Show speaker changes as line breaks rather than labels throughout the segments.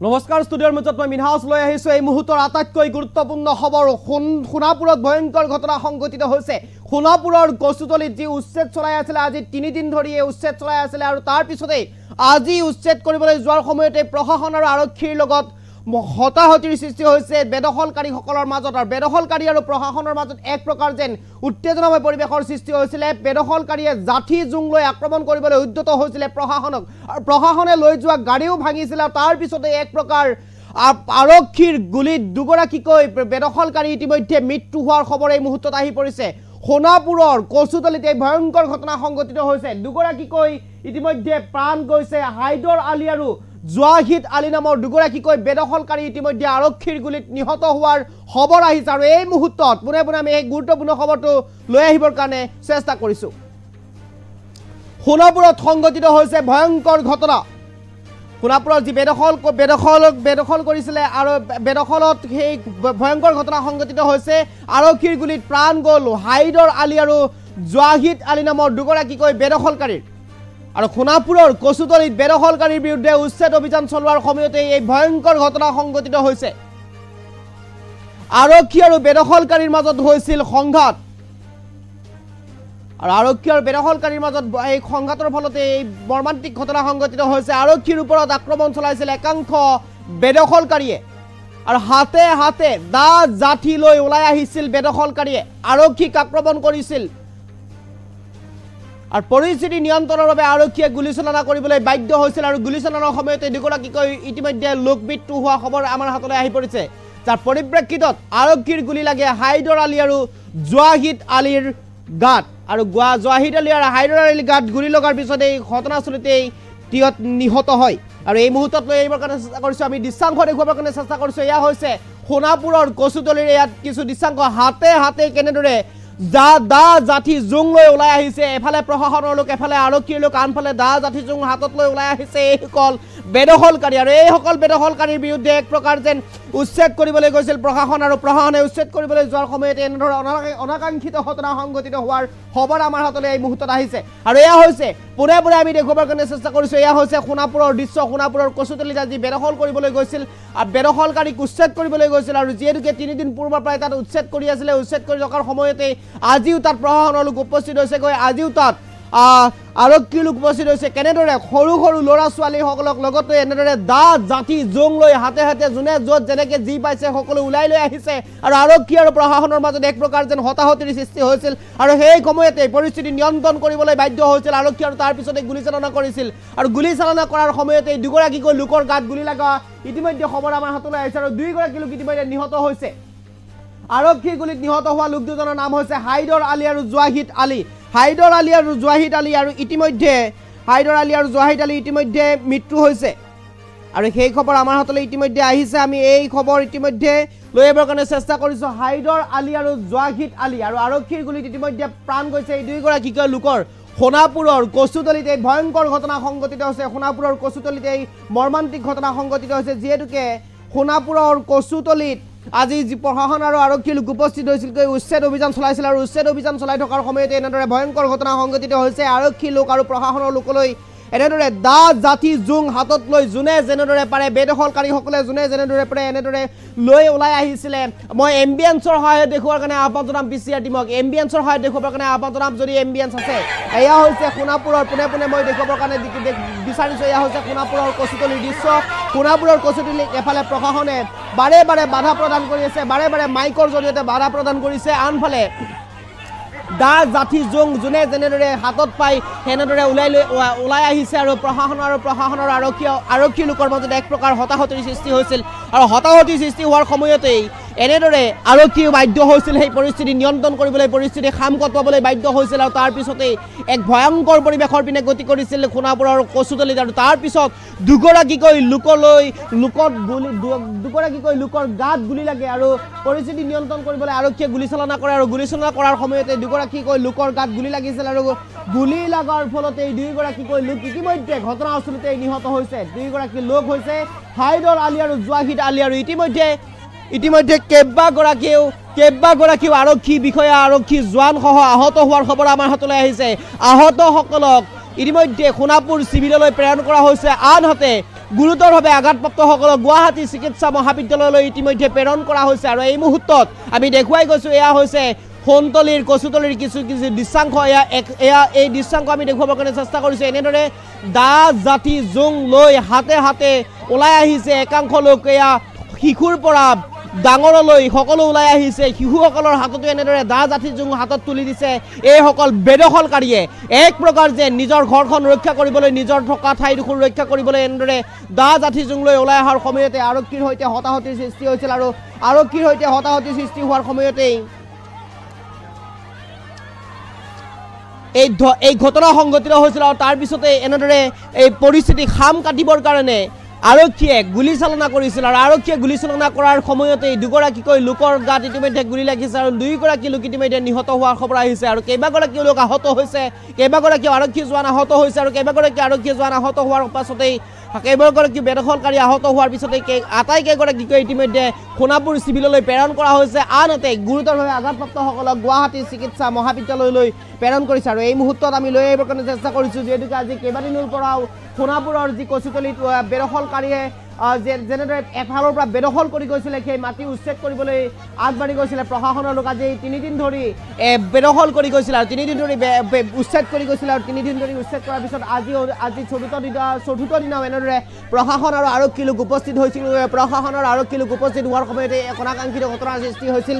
নমস্কাৰ ষ্টুডিঅ'ৰ মাজত মই মিনহাউস লৈ আহিছো এই মুহূৰ্তৰ আটাইতকৈ গুৰুত্বপূৰ্ণ খবৰ সোণাপুৰত ভয়ংকৰ ঘটনা সংঘটিত হৈছে সোণাপুৰৰ কচুতলিত যি উচ্ছেদ চলাই আছিল আজি 3 দিন ধৰি এই উচ্ছেদ চলাই আছিল আৰু তাৰ পিছতে আজি উচ্ছেদ কৰিবলৈ যোৱাৰ সময়তে প্ৰশাসন আৰু আৰক্ষীৰ লগত হতাহতিৰ সৃষ্টি হৈছে বেদখলকাৰীসকলৰ মাজত আৰু বেদখলকাৰী আৰু প্ৰশাসনৰ মাজত এক প্ৰকাৰ যেন উত্তেজনাময় পৰিৱেশৰ সৃষ্টি হৈছিল বেদখলকাৰীয়ে জাঠি জুং লৈ আক্ৰমণ কৰিবলৈ উদ্যত হৈছিল প্ৰশাসনক আৰু প্ৰশাসনে লৈ যোৱা গাড়ীও ভাঙিছিল আৰু তাৰ পিছতে এক প্ৰকাৰ আৰক্ষীৰ গুলিত দুগৰাকীকৈ বেদখলকাৰী ইতিমধ্যে মৃত্যু হোৱাৰ খবৰ এই মুহূৰ্তত আহি পৰিছে সোণাপুৰৰ কচুতলিত এই ভয়ংকৰ ঘটনা সংঘটিত হৈছে দুগৰাকীকৈ ইতিমধ্যে প্ৰাণ গৈছে হাইদৰ আলী আৰু জোৱাহিদ আলী নামৰ দুগৰাকীকৈ বেদখলকাৰী ইতিমধ্যে আৰক্ষীৰ গুলিত নিহত হোৱাৰ খবৰ আহিছে আৰু এই মুহূৰ্তত পুনে পুনে আমি এই গুৰুত্বপূৰ্ণ খবৰটো লৈ আহিবৰ কাৰণে চেষ্টা কৰিছো সোণাপুৰত সংঘটিত হৈছে ভয়ংকৰ ঘটনা সোণাপুৰৰ যি বেদখল কৰিছিলে আৰু বেদখলত সেই ভয়ংকৰ ঘটনা সংঘটিত হৈছে আৰক্ষীৰ গুলিত প্ৰাণ গ'ল হাইদৰ আলী আৰু জোৱাহিদ আলী নামৰ দুগৰাকীকৈ বেদখলকাৰীৰ আৰু সোণাপুৰৰ কচুতলিত বেদখলকাৰীৰ বিৰুদ্ধে উচ্ছেদ অভিযান চলোৱাৰ সময়তে এই ভয়ংকৰ ঘটনা সংঘটিত হৈছে আৰক্ষী আৰু বেদখলকাৰীৰ মাজত হৈছিল সংঘাত আৰু আৰক্ষী আৰু বেদখলকাৰীৰ মাজত এই সংঘাতৰ ফলতে এই মৰ্মান্তিক ঘটনা সংঘটিত হৈছে আৰক্ষীৰ ওপৰত আক্ৰমণ চলাইছিল একাংশ বেদখলকাৰীয়ে আৰু হাতে হাতে দা জাঠি লৈ ওলাই আহিছিল বেদখলকাৰীয়ে আৰক্ষীক আক্ৰমণ কৰিছিল আৰু পৰিস্থিতি নিয়ন্ত্ৰণৰ বাবে আৰক্ষীয়ে গুলিচালনা কৰিবলৈ বাধ্য হৈছিল আৰু গুলিচালনাৰ সময়তে দুগৰাকীকৈ ইতিমধ্যে লোকমৃত্যু হোৱা খবৰ আমাৰ হাতলৈ আহি পৰিছে যাৰ পৰিপ্ৰেক্ষিতত আৰক্ষীৰ গুলি লাগে হাইদৰ আলী আৰু জোৱাহিদ আলীৰ গাত আৰু জোৱাহিদ আলী আৰু হাইদৰ আলীৰ গাত গুলি লগাৰ পিছত এই ঘটনাস্থলীতেই নিহত হয় আৰু এই মুহূৰ্তত লৈ আহিবৰ কাৰণে চেষ্টা কৰিছোঁ আমি দৃশ্যাংশ দেখুৱাবৰ কাৰণে চেষ্টা কৰিছোঁ এয়া হৈছে সোণাপুৰৰ কচুতলিৰ ইয়াত কিছু দৃশ্যাংশ হাতে হাতে কেনেদৰে দা জাঠি জুং লৈ ওলাই আহিছে এফালে প্ৰশাসনৰ লোক এফালে আৰক্ষীৰ লোক আনফালে দা জাঠি জুং হাতত লৈ ওলাই আহিছে এইসকল বেদখলকাৰী আৰু এইসকল বেদখলকাৰীৰ বিৰুদ্ধে এক প্ৰকাৰ যেন উচ্ছেদ কৰিবলৈ গৈছিল প্ৰশাসন আৰু প্ৰশাসনে উচ্ছেদ কৰিবলৈ যোৱাৰ সময়তে এনেধৰণৰ অনাকাংক্ষিত ঘটনা সংঘটিত হোৱাৰ খবৰ আমাৰ হাতলৈ এই মুহূৰ্তত আহিছে আৰু এয়া হৈছে পুনে পুনে আমি দেখুৱাবৰ কাৰণে চেষ্টা কৰিছোঁ এয়া হৈছে সোণাপুৰৰ দৃশ্য সোণাপুৰৰ কচুতলিত আজি বেদখল কৰিবলৈ গৈছিল আৰু বেদখলকাৰীক উচ্ছেদ কৰিবলৈ গৈছিল আৰু যিহেতুকে 3 দিন পূৰ্বৰ পৰাই তাত উচ্ছেদ কৰি আছিলে উচ্ছেদ কৰি থকাৰ সময়তে আজিও তাত প্ৰশাসনৰ লোক উপস্থিত হৈছেগৈ আজিও তাত আৰক্ষী লোক উপস্থিত হৈছে কেনেদৰে সৰু সৰু ল'ৰা ছোৱালীসকলক লগতে এনেদৰে দা জাঠি জুং লৈ হাতে হাতে যোনে য'ত যেনেকৈ যি পাইছে সকলো ওলাই লৈ আহিছে আৰু আৰক্ষী আৰু প্ৰশাসনৰ মাজত এক প্ৰকাৰ যেন হতাহতিৰ সৃষ্টি হৈছিল আৰু সেই সময়তে পৰিস্থিতি নিয়ন্ত্ৰণ কৰিবলৈ বাধ্য হৈছিল আৰক্ষী আৰু তাৰ পিছতে গুলিচালনা কৰিছিল আৰু গুলিচালনা কৰাৰ সময়তে দুগৰাকীকৈ লোকৰ গাত গুলি লগা ইতিমধ্যে খবৰ আমাৰ হাতলৈ আহিছে আৰু দুইগৰাকী লোক ইতিমধ্যে নিহত হৈছে আৰক্ষীৰ গুলিত নিহত হোৱা লোক দুজনৰ নাম হৈছে হাইদৰ আলী আৰু জোৱাহিদ আলী হাইদৰ আলী আৰু জোৱাহিদ আলী আৰু ইতিমধ্যে মৃত্যু হৈছে আৰু সেই খবৰ আমাৰ হাতলৈ ইতিমধ্যে আহিছে আমি এই খবৰ ইতিমধ্যে লৈ আহিবৰ কাৰণে চেষ্টা কৰিছোঁ হাইদৰ আলী আৰু জোৱাহিদ আলী আৰু আৰক্ষীৰ গুলিত ইতিমধ্যে প্ৰাণ গৈছে এই দুইগৰাকীকৈ লোকৰ সোণাপুৰৰ কচুতলিত এই ভয়ংকৰ ঘটনা সংঘটিত হৈছে সোণাপুৰৰ কচুতলিত এই মৰ্মান্তিক ঘটনা সংঘটিত হৈছে যিহেতুকে সোণাপুৰৰ কচুতলিত আজি যি প্ৰশাসন আৰু আৰক্ষী লোক উপস্থিত হৈছিল উচ্ছেদ অভিযান চলাইছিল আৰু উচ্ছেদ অভিযান চলাই থকাৰ সময়তে এনেদৰে ভয়ংকৰ ঘটনা সংঘটিত হৈছে আৰক্ষী লোক আৰু প্ৰশাসনৰ লোকলৈ এনেদৰে দা জাঠি জুং হাতত লৈ যোনে যেনেদৰে পাৰে বেদখলকাৰীসকলে যোনে যেনেদৰে পাৰে এনেদৰে লৈ ওলাই আহিছিলে মই এম্বিয়েন্সৰ সহায়ত দেখুৱাৰ কাৰণে আহ্বান জনাম পিচিআৰ টিমক এম্বিয়েন্সৰ সহায়ত দেখুৱাৰ কাৰণে আহ্বান জনাম যদি এম্বিয়েন্স আছে এয়া হৈছে সোণাপুৰৰ পুনে পুনে মই দেখুৱাবৰ কাৰণে বিচাৰিছোঁ এয়া হৈছে সোণাপুৰৰ কচুতলিৰ দৃশ্য সোণাপুৰৰ কচুতলিত এফালে প্ৰশাসনে বাৰে বাৰে বাধা প্ৰদান কৰি আছে বাৰে বাৰে মাইকৰ জৰিয়তে বাধা প্ৰদান কৰিছে আনফালে দা জাঠি জুং যোনে যেনেদৰে হাতত পাই সেনেদৰে ওলাই আহিছে আৰু প্ৰশাসনৰ আৰক্ষী লোকৰ মাজত এক প্ৰকাৰ হতাহতিৰ সৃষ্টি হৈছিল আৰু হতাহতিৰ সৃষ্টি হোৱাৰ সময়তেই এনেদৰে আৰক্ষীও বাধ্য হৈছিল সেই পৰিস্থিতি নিয়ন্ত্ৰণ কৰিবলৈ পৰিস্থিতি খাম কটোৱাবলৈ বাধ্য হৈছিল আৰু তাৰ পিছতেই এক ভয়ংকৰ পৰিৱেশৰ পিনে গতি কৰিছিল সোণাপুৰৰ কচুতলিত আৰু তাৰ পিছত দুগৰাকীকৈ লোকৰ গাত গুলি লাগে আৰু পৰিস্থিতি নিয়ন্ত্ৰণ কৰিবলৈ আৰক্ষীয়ে গুলিচালনা কৰে আৰু গুলিচালনা কৰাৰ সময়তে দুগৰাকীকৈ লোকৰ গাত গুলি লাগিছিল আৰু গুলি লগাৰ ফলতে দুইগৰাকীকৈ লোক ইতিমধ্যে ঘটনাস্থলীতেই নিহত হৈছে দুইগৰাকী লোক হৈছে হাইদৰ আলী আৰু জোৱাহিদ আলী আৰু ইতিমধ্যে কেইবাগৰাকীও আৰক্ষী বিষয়া আৰক্ষী জোৱানসহ আহত হোৱাৰ খবৰ আমাৰ হাতলৈ আহিছে আহতসকলক ইতিমধ্যে সোণাপুৰ চিভিললৈ প্ৰেৰণ কৰা হৈছে আনহাতে গুৰুতৰভাৱে আঘাতপ্ৰাপ্তসকলক গুৱাহাটী চিকিৎসা মহাবিদ্যালয়লৈ ইতিমধ্যে প্ৰেৰণ কৰা হৈছে আৰু এই মুহূৰ্তত আমি দেখুৱাই গৈছোঁ এয়া হৈছে সোণতলীৰ কচুতলীৰ কিছু কিছু দৃশ্যাংশ এয়া এই দৃশ্যাংশ আমি দেখুৱাবৰ কাৰণে চেষ্টা কৰিছোঁ এনেদৰে দা জাতি জোং লৈ হাতে হাতে ওলাই আহিছে একাংশ লোক এয়া শিশুৰ পৰা ডাঙৰলৈ সকলো ওলাই আহিছে শিশুসকলৰ হাততো এনেদৰে দা জাতি জোং হাতত তুলি দিছে এইসকল বেদখলকাৰীয়ে এক প্ৰকাৰ যে নিজৰ ঘৰখন ৰক্ষা কৰিবলৈ নিজৰ থকা ঠাইডোখৰ ৰক্ষা কৰিবলৈ এনেদৰে দা জাতি জোং লৈ ওলাই অহাৰ সময়তে আৰক্ষীৰ সৈতে হতাহতিৰ সৃষ্টি হৈছিল আৰু আৰক্ষীৰ সৈতে হতাহতিৰ সৃষ্টি হোৱাৰ সময়তেই এই ঘটনা সংঘটিত হৈছিল আৰু তাৰ পিছতে এনেদৰে এই পৰিস্থিতি খাম কাটিবৰ কাৰণে আৰক্ষীয়ে গুলীচালনা কৰিছিল আৰু আৰক্ষীয়ে গুলীচালনা কৰাৰ সময়তে দুগৰাকীকৈ লোকৰ গাত ইতিমধ্যে গুলী লাগিছে আৰু দুইগৰাকী লোক ইতিমধ্যে নিহত হোৱাৰ খবৰ আহিছে আৰু কেইবাগৰাকীও লোক আহত হৈছে কেইবাগৰাকীও আৰক্ষী জোৱান আহত হৈছে আৰু কেইবাগৰাকী আৰক্ষী জোৱান আহত হোৱাৰ পাছতেই কেইবাগৰাকী বেদখলকাৰী আহত হোৱাৰ পিছতে আটাইকেইগৰাকীকৈ ইতিমধ্যে সোণাপুৰ চিভিললৈ প্ৰেৰণ কৰা হৈছে আনহাতে গুৰুতৰভাৱে আঘাতপ্ৰাপ্তসকলক গুৱাহাটী চিকিৎসা মহাবিদ্যালয়লৈ প্ৰেৰণ কৰিছে আৰু এই মুহূৰ্তত আমি লৈ আহিবৰ কাৰণে চেষ্টা কৰিছোঁ যিহেতুকে আজি কেইবাদিনৰ পৰাও সোণাপুৰৰ যি কচুতলীত বেদখলকাৰীয়ে যেনেদৰে এফালৰ পৰা বেদখল কৰি গৈছিলে সেই মাটি উচ্ছেদ কৰিবলৈ আগবাঢ়ি গৈছিলে প্ৰশাসনৰ লোক আজি 3 দিন ধৰি বেদখল কৰি গৈছিল আৰু 3 দিন ধৰি উচ্ছেদ কৰি গৈছিল আৰু 3 দিন ধৰি উচ্ছেদ কৰাৰ পিছত আজি চতুৰ্থ দিনাও এনেদৰে প্ৰশাসন আৰু আৰক্ষী লোক উপস্থিত হৈছিল প্ৰশাসনৰ আৰক্ষী লোক উপস্থিত হোৱাৰ সময়তে অনাকাংক্ষিত ঘটনাৰ সৃষ্টি হৈছিল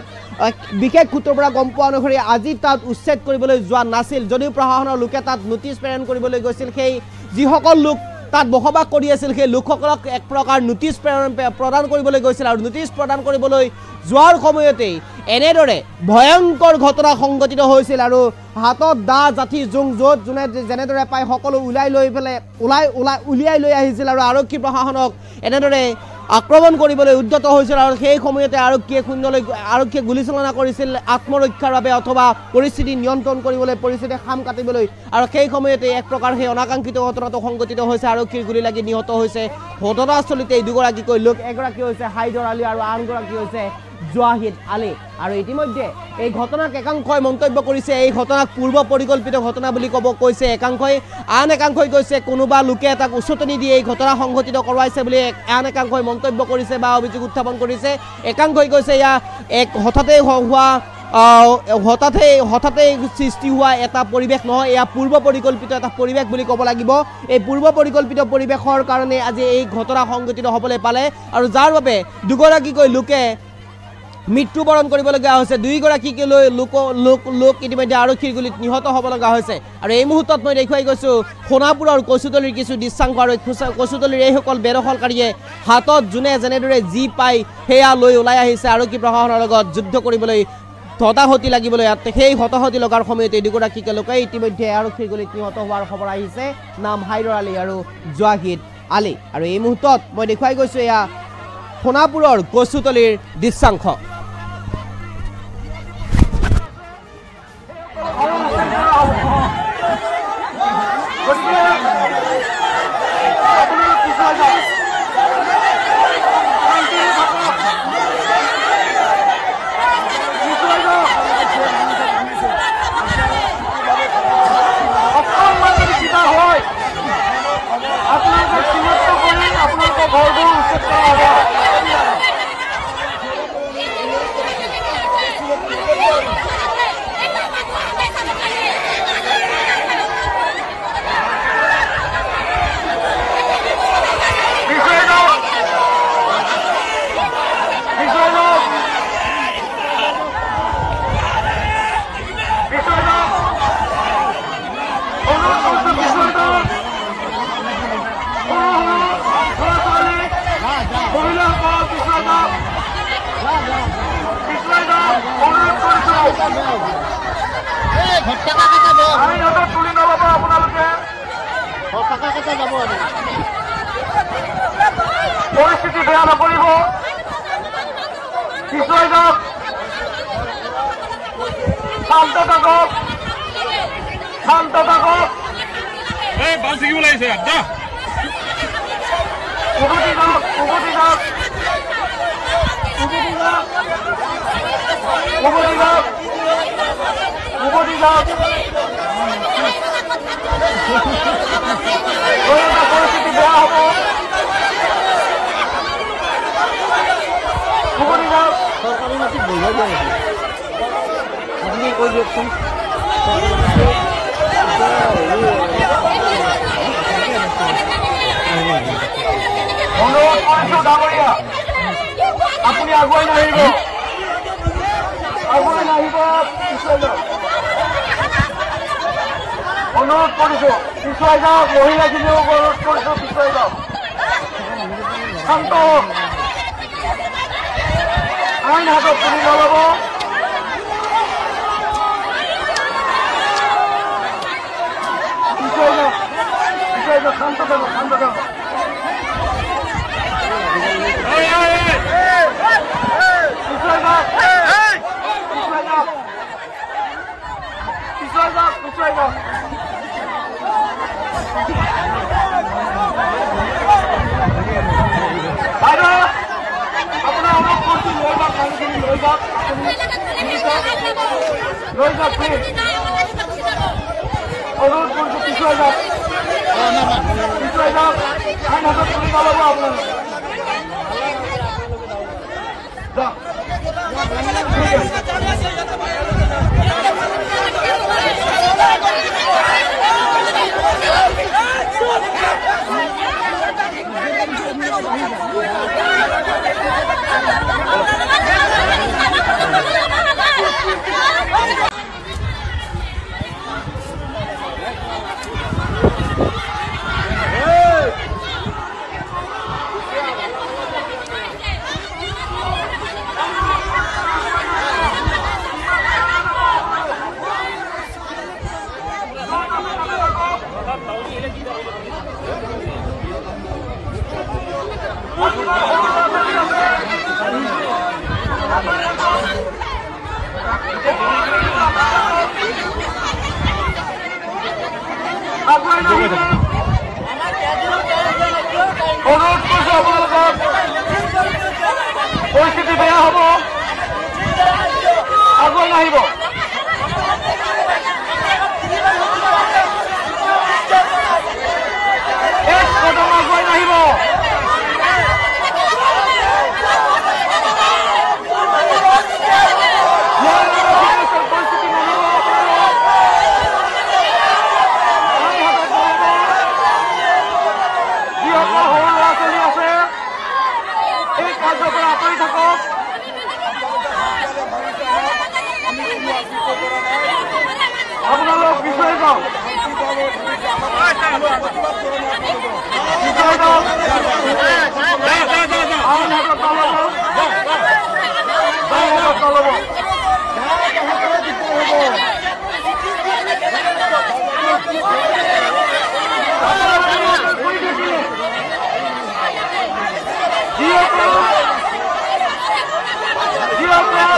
বিশেষ সূত্ৰৰ পৰা গম পোৱা অনুসৰি আজি তাত উচ্ছেদ কৰিবলৈ যোৱা নাছিল যদিও প্ৰশাসনৰ লোকে তাত নোটিছ প্ৰেৰণ কৰিবলৈ গৈছিল সেই যিসকল লোক তাত বসবাস কৰি আছিল সেই লোকসকলক এক প্ৰকাৰ নোটিছ প্ৰদান কৰিবলৈ গৈছিল আৰু নোটিছ প্ৰদান কৰিবলৈ যোৱাৰ সময়তেই এনেদৰে ভয়ংকৰ ঘটনা সংঘটিত হৈছিল আৰু হাতত দা জাতি জোং য'ত যোনে যেনেদৰে পায় সকলো উলিয়াই লৈ আহিছিল আৰু আৰক্ষী প্ৰশাসনক এনেদৰে আক্ৰমণ কৰিবলৈ উদ্যত হৈছিল আৰু সেই সময়তে আৰক্ষীয়ে গুলীচালনা কৰিছিল আত্মৰক্ষাৰ বাবে অথবা পৰিস্থিতি নিয়ন্ত্ৰণ কৰিবলৈ পৰিস্থিতি খাম কাটিবলৈ আৰু সেই সময়তে এক প্ৰকাৰ সেই অনাকাংক্ষিত ঘটনাটো সংঘটিত হৈছে আৰক্ষীৰ গুলী লাগি নিহত হৈছে ঘটনাস্থলীতে দুগৰাকীকৈ লোক এগৰাকী হৈছে হাইদৰ আলী আৰু আনগৰাকী হৈছে জৱাহিদ আলী আৰু ইতিমধ্যে এই ঘটনাক একাংশই মন্তব্য কৰিছে এই ঘটনাক পূৰ্ব পৰিকল্পিত ঘটনা বুলি কৈছে একাংশই আন একাংশই কৈছে কোনোবা লোকে তাক উচতনি দিয়ে এই ঘটনা সংঘটিত কৰাইছে বুলি আন একাংশই মন্তব্য কৰিছে বা অভিযোগ উত্থাপন কৰিছে একাংশই কৈছে ইয়া এক হঠাতে সৃষ্টি হোৱা এটা পৰিৱেশ নহয় এয়া পূৰ্ব পৰিকল্পিত এটা পৰিৱেশ বুলি ক'ব লাগিব এই পূৰ্ব পৰিকল্পিত পৰিৱেশৰ কাৰণে আজি এই ঘটনা সংঘটিত হ'বলৈ পালে আৰু যাৰ বাবে দুগৰাকীকৈ লোকে মৃত্যুবৰণ কৰিবলগীয়া হৈছে দুইগৰাকীকে লৈ লোক ইতিমধ্যে আৰক্ষীৰ গুলীত নিহত হ'ব লগা হৈছে আৰু এই মুহূৰ্তত মই দেখুৱাই গৈছোঁ সোণাপুৰৰ কচুতলীৰ কিছু দৃশ্যাংশ আৰু কচুতলীৰ এইসকল বেদখলকাৰীয়ে হাতত যোনে যেনেদৰে যি পায় সেয়া লৈ ওলাই আহিছে আৰক্ষী প্ৰশাসনৰ লগত যুদ্ধ কৰিবলৈ হতাহতি লাগিবলৈ সেই হতাহতি লগাৰ সময়তে দুগৰাকীকে লোকে ইতিমধ্যে আৰক্ষীৰ গুলীত নিহত হোৱাৰ খবৰ আহিছে নাম হাইদৰ আলী আৰু জৱাহিদ আলী আৰু এই মুহূৰ্তত মই দেখুৱাই গৈছোঁ এয়া সোণাপুৰৰ কচুতলীৰ দৃশ্যাংশ
পৰিস্থিতি বেয়া নকৰিব পিছুৱাই যাওক শান্ত থাকক বাল ছিগিব লাগিছে উভতি যাওক পৰিস্থিতি বেয়া হ'ব
মাটি বজাই দিয়া নাছিল আপুনি কৈ দিয়কচোন
অনুৰোধ কৰিছোঁ ডাঙৰীয়া আপুনি আগুৱাই নাহিব পিছুৱাই যাওক অনুৰোধ কৰিছোঁ পিছুৱাই যাওক মহিলাখিনিও অনুৰোধ কৰিছোঁ পিছুৱাই যাওক শান্ত আইন হাতত তুলি নল'ব পিছুৱাই যাওক শান্ত থাকক পিছুৱাই যাওক বাইদেউ আপোনাৰ অনুৰোধ কৰিছোঁ লৈ যাওক মানুহখিনি লৈ যাওক প্লিজ অনুৰোধ কৰিছোঁ পিছুৱাই যাওক আইন হাতত তুলি নল'ব আপোনালোকে পৰিস্থিতি বেয়া হ'ব আগুৱাই নাহিব এক কদম আগুৱাই নাহিব আপোনালোক পিছুৱাই যাওক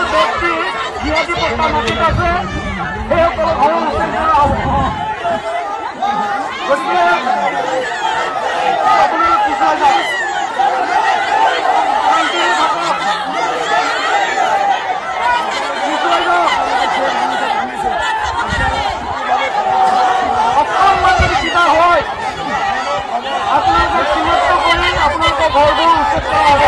ব্যক্তি জিয়াদি পট্টা নদীত আছে সেইসকল ঘৰৰ গতিকে আপোনালোক পিছুৱাই যাওক অকণমান যদি কিবা হয় আপোনালোকে চিনাক্ত কৰি আপোনালোকৰ ঘৰবোৰ উচ্ছেদ কৰা হ'ব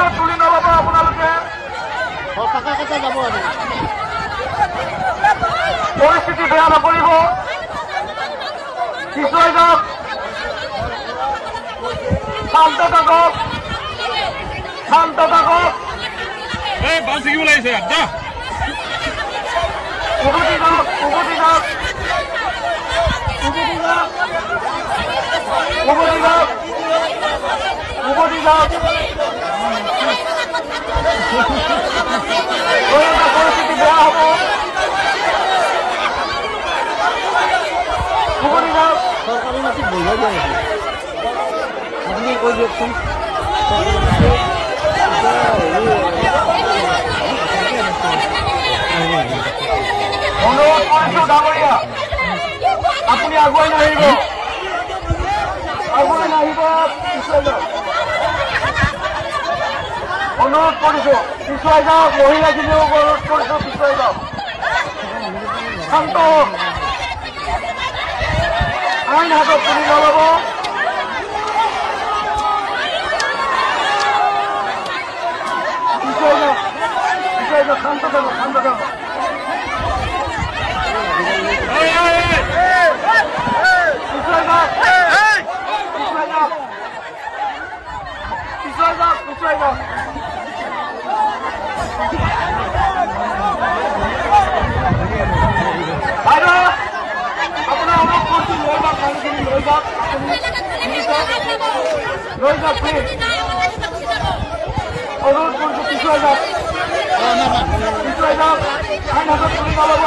তুলি নল'ব আপোনালোকে পৰিস্থিতি বেয়া নকৰিব পিছুৱাই যাওক শান্ত থাকক বাল ছিগিব লাগিছে উভতি যাওক পৰিস্থিতি বেয়া হ'ব উভতি যাওক
মাটি বহিব দিয়া নাছিল আপুনি কৈ দিয়কচোন
অনুৰোধ কৰিছোঁ ডাঙৰীয়া আপুনি আগুৱাই নাহিব পিছুৱাই যাওক অনুৰোধ কৰিছোঁ পিছুৱাই যাওক মহিলাখিনিও অনুৰোধ কৰিছোঁ পিছুৱাই যাওক শান্ত হওক আইন হাতত তুলি নল'ব পিছুৱাই যাওক শান্ত থাকক পিছুৱাই যাওক বাইদেউ আপোনাৰ অনুৰোধ কৰিছোঁ লৈ যাওক মানুহখিনি লৈ যাওক প্লিজ অনুৰোধ কৰিছোঁ পিছুৱাই যাওক আইন হাতত তুলি নল'ব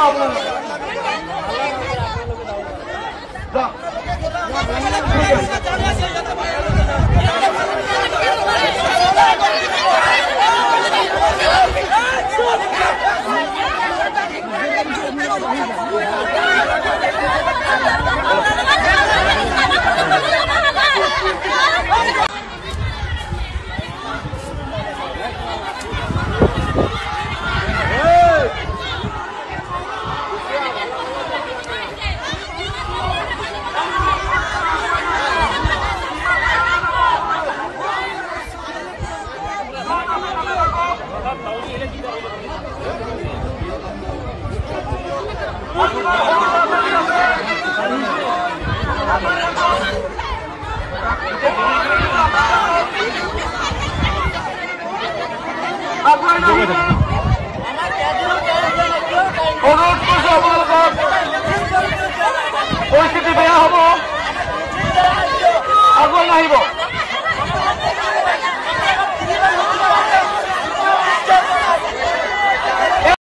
আপোনালোকে অনুৰোধ কৰিছোঁ আপোনালোকক পৰিস্থিতি বেয়া হ'ব আগুৱাই নাহিব